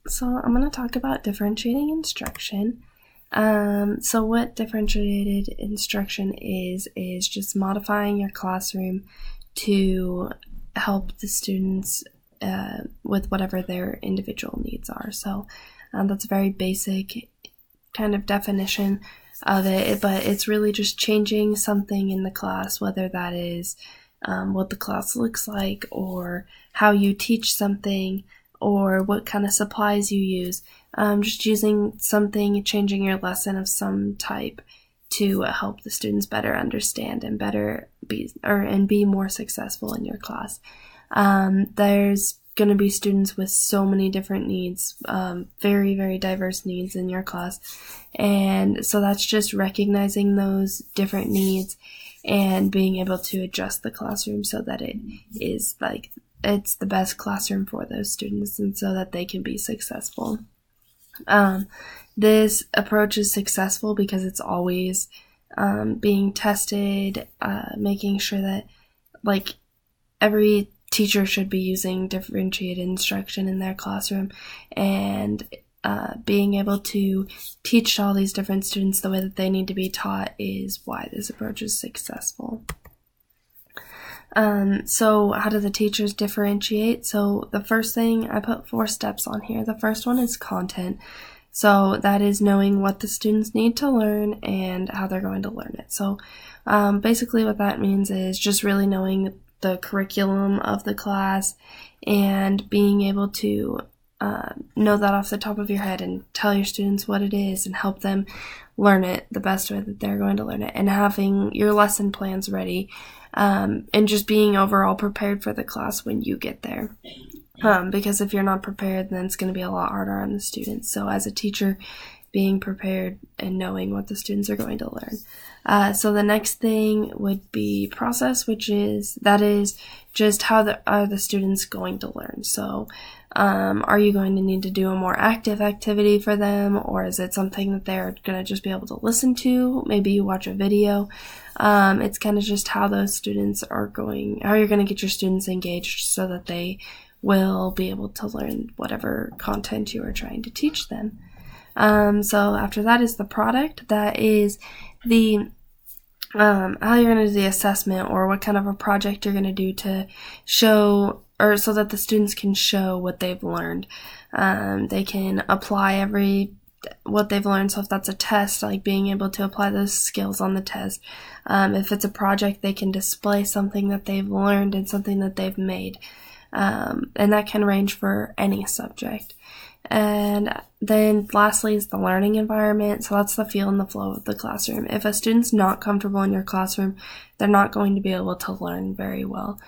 So I'm going to talk about differentiating instruction. So what differentiated instruction is just modifying your classroom to help the students with whatever their individual needs are. So that's a very basic kind of definition of it, but it's really just changing something in the class, whether that is what the class looks like, or how you teach something, or what kind of supplies you use. Just using something, changing your lesson of some type to help the students better understand and be more successful in your class. There's going to be students with so many different needs, very, very diverse needs in your class. And so that's just recognizing those different needs and being able to adjust the classroom so that it is it's the best classroom for those students and so that they can be successful. This approach is successful because it's always being tested, making sure that every teacher should be using differentiated instruction in their classroom, and being able to teach all these different students the way that they need to be taught is why this approach is successful. So how do the teachers differentiate? So the first thing, I put 4 steps on here. The first one is content. So that is knowing what the students need to learn and how they're going to learn it. So basically what that means is just really knowing the curriculum of the class and being able to know that off the top of your head and tell your students what it is and help them learn it the best way that they're going to learn it, and having your lesson plans ready, and just being overall prepared for the class when you get there. Because if you're not prepared, then it's going to be a lot harder on the students. So as a teacher, being prepared and knowing what the students are going to learn. So the next thing would be process, that is just how are the students going to learn. So are you going to need to do a more active activity for them, or is it something that they're going to just be able to listen to? Maybe you watch a video. It's kind of just how those students how you're going to get your students engaged so that they will be able to learn whatever content you are trying to teach them. So after that is the product. That is the how you're going to do the assessment, or what kind of a project you're going to do to show, or so that the students can show what they've learned. They can apply what they've learned. So if that's a test, being able to apply those skills on the test. If it's a project, they can display something that they've learned and something that they've made. And that can range for any subject. And then lastly is the learning environment. So that's the feel and the flow of the classroom. If a student's not comfortable in your classroom, they're not going to be able to learn very well.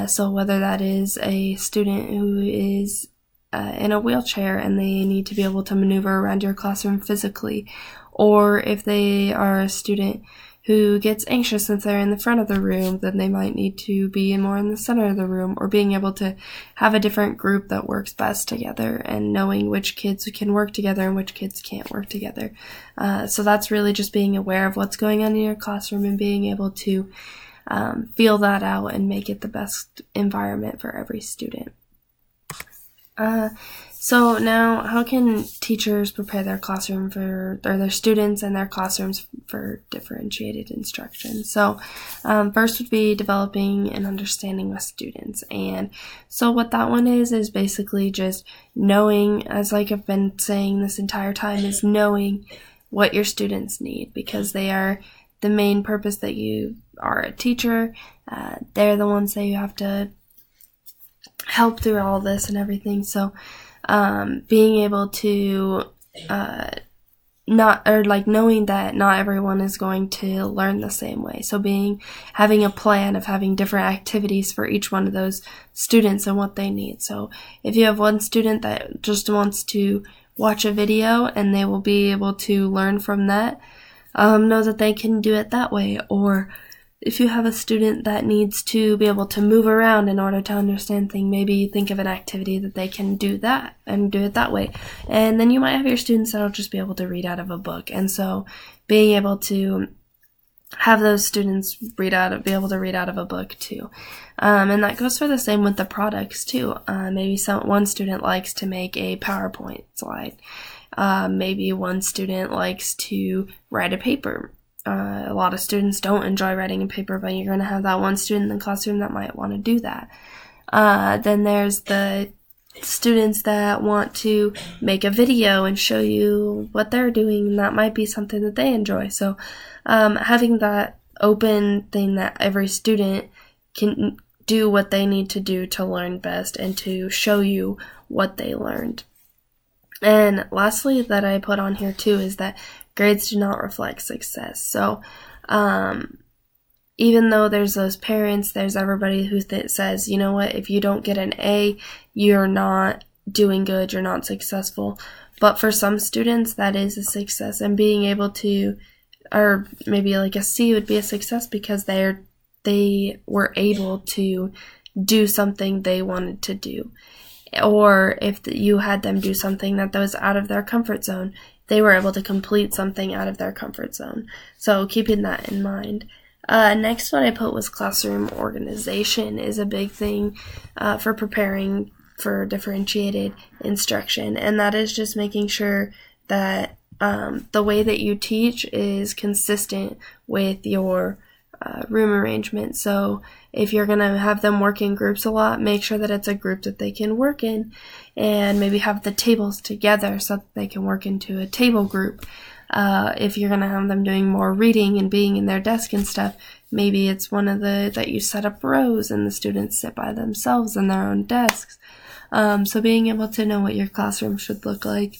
So whether that is a student who is in a wheelchair and they need to be able to maneuver around your classroom physically, or if they are a student who gets anxious if they're in the front of the room, then they might need to be more in the center of the room, or being able to have a different group that works best together, and knowing which kids can work together and which kids can't work together. So that's really just being aware of what's going on in your classroom and being able to feel that out and make it the best environment for every student. So now, how can teachers prepare their classroom or their students and their classrooms for differentiated instruction? So first would be developing an understanding with students. And so what that one is basically just knowing, as I've been saying this entire time, is knowing what your students need, because they are the main purpose that you are a teacher. They're the ones that you have to help through all this and everything. So being able to knowing that not everyone is going to learn the same way. So having a plan of having different activities for each one of those students and what they need. So if you have one student that just wants to watch a video and they will be able to learn from that, know that they can do it that way. Or if you have a student that needs to be able to move around in order to understand things, maybe think of an activity that they can do that and do it that way. And then you might have your students that'll just be able to read out of a book. And so being able to have those students be able to read out of a book too. And that goes for the same with the products too. Maybe one student likes to make a PowerPoint slide. Maybe one student likes to write a paper. A lot of students don't enjoy writing a paper, but you're going to have that one student in the classroom that might want to do that. Then there's the students that want to make a video and show you what they're doing, and that might be something that they enjoy. So having that open thing that every student can do what they need to do to learn best and to show you what they learned. And lastly, that I put on here too, is that grades do not reflect success. So even though there's those parents, there's everybody who says, you know what, if you don't get an A, you're not doing good, you're not successful. But for some students, that is a success. And being able to, or maybe like a C would be a success because they were able to do something they wanted to do. Or if you had them do something that was out of their comfort zone, they were able to complete something out of their comfort zone. So keeping that in mind. Next, what I put was classroom organization is a big thing for preparing for differentiated instruction. And that is just making sure that the way that you teach is consistent with your room arrangement. So if you're going to have them work in groups a lot, make sure that it's a group that they can work in, and maybe have the tables together so that they can work into a table group. If you're going to have them doing more reading and being in their desk and stuff, maybe it's one of that you set up rows and the students sit by themselves in their own desks. So being able to know what your classroom should look like.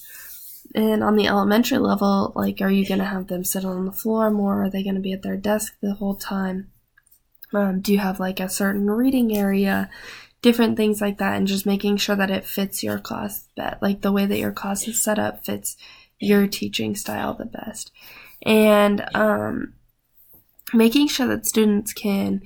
And on the elementary level, like, are you going to have them sit on the floor more? Are they going to be at their desk the whole time? Do you have like a certain reading area? Different things like that, and just making sure that it fits your class, like the way that your class is set up fits your teaching style the best. And making sure that students can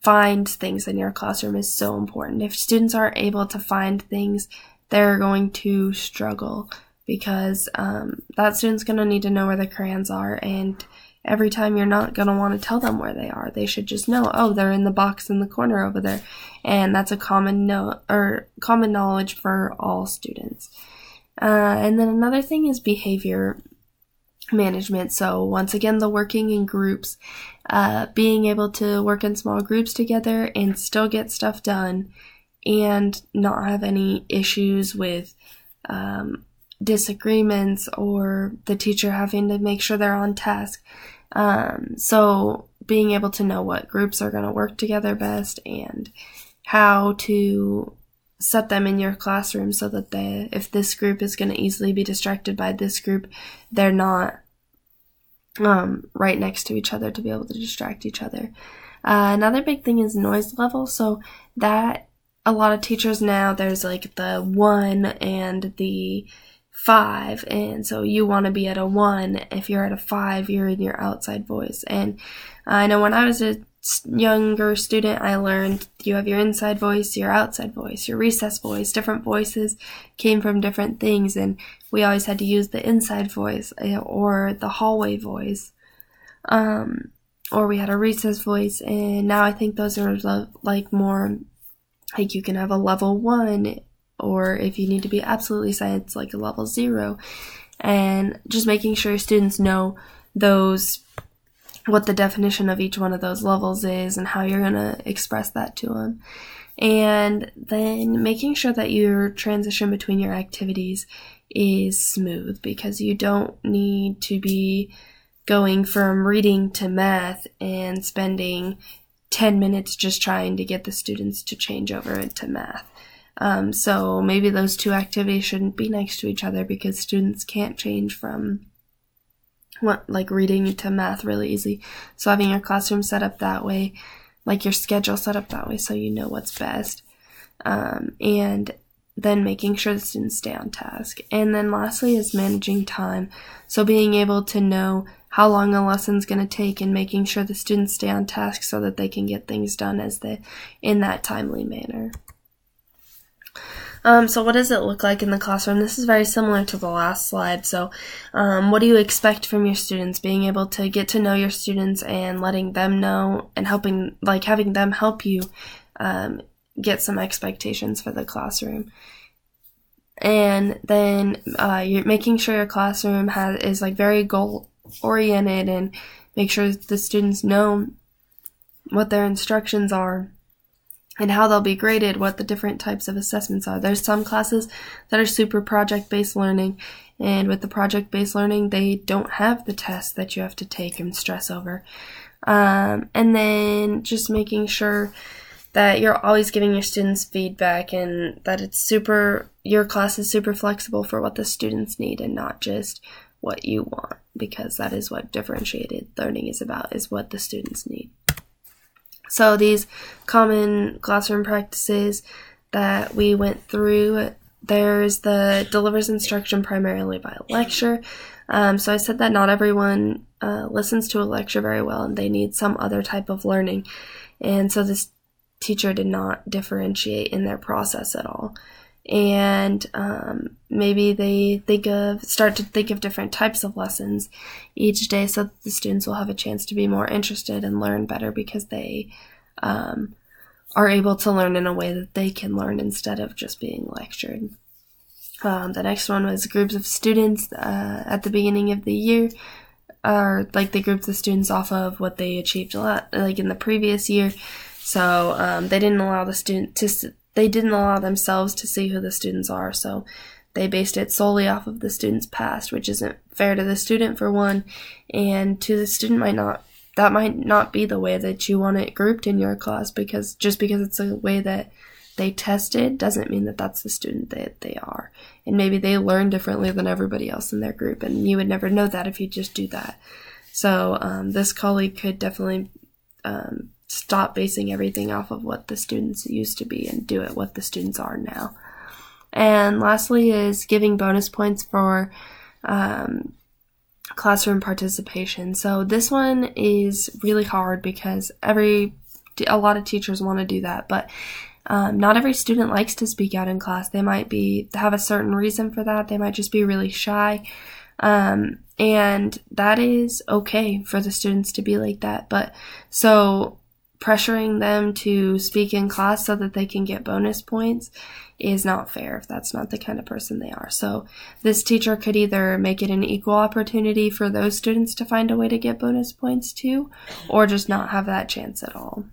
find things in your classroom is so important. If students aren't able to find things, they're going to struggle, because that student's going to need to know where the crayons are, and every time you're not going to want to tell them where they are. They should just know, oh, they're in the box in the corner over there. And that's a common knowledge for all students. And then another thing is behavior management. So once again, the working in groups, being able to work in small groups together and still get stuff done and not have any issues with disagreements or the teacher having to make sure they're on task. So being able to know what groups are going to work together best and how to set them in your classroom so that if this group is going to easily be distracted by this group, they're not right next to each other to be able to distract each other. Another big thing is noise level. So that a lot of teachers now, there's like the 1 and the 5, and so you want to be at a 1. If you're at a 5, you're in your outside voice. And I know when I was a younger student, I learned you have your inside voice, your outside voice, your recess voice. Different voices came from different things, and we always had to use the inside voice or the hallway voice, or we had a recess voice. And now I think those are like more like you can have a level 1, or if you need to be absolutely silent, it's like a level 0. And just making sure students know what the definition of each one of those levels is and how you're going to express that to them. And then making sure that your transition between your activities is smooth, because you don't need to be going from reading to math and spending 10 minutes just trying to get the students to change over into math. So maybe those two activities shouldn't be next to each other, because students can't change from like reading to math really easy. So having your classroom set up that way, like your schedule set up that way, so you know what's best. And then making sure the students stay on task. And then lastly is managing time. So being able to know how long a lesson's going to take and making sure the students stay on task so that they can get things done in that timely manner. So what does it look like in the classroom? This is very similar to the last slide. So what do you expect from your students? Being able to get to know your students and letting them know and having them help you get some expectations for the classroom. And then you're making sure your classroom is like very goal oriented, and make sure the students know what their instructions are and how they'll be graded, what the different types of assessments are. There's some classes that are super project-based learning, and with the project-based learning, they don't have the tests that you have to take and stress over. And then just making sure that you're always giving your students feedback, and that your class is super flexible for what the students need and not just what you want, because that is what differentiated learning is about, is what the students need. So these common classroom practices that we went through, there's the delivers instruction primarily by lecture. So I said that not everyone listens to a lecture very well, and they need some other type of learning. And so this teacher did not differentiate in their process at all. And maybe they start to think of different types of lessons each day, so that the students will have a chance to be more interested and learn better, because they are able to learn in a way that they can learn instead of just being lectured. The next one was groups of students at the beginning of the year, or like they grouped the students off of what they achieved like in the previous year. So they didn't allow they didn't allow themselves to see who the students are, so they based it solely off of the student's past, which isn't fair to the student, for one, and to the student that might not be the way that you want it grouped in your class, because just because it's a way that they tested doesn't mean that that's the student that they are. And maybe they learn differently than everybody else in their group, and you would never know that if you just do that. So this colleague could definitely stop basing everything off of what the students used to be and do it what the students are now. And lastly is giving bonus points for classroom participation. So this one is really hard because a lot of teachers want to do that, but not every student likes to speak out in class. They might have a certain reason for that. They might just be really shy. And that is okay for the students to be like that. But so pressuring them to speak in class so that they can get bonus points is not fair if that's not the kind of person they are. So this teacher could either make it an equal opportunity for those students to find a way to get bonus points too, or just not have that chance at all.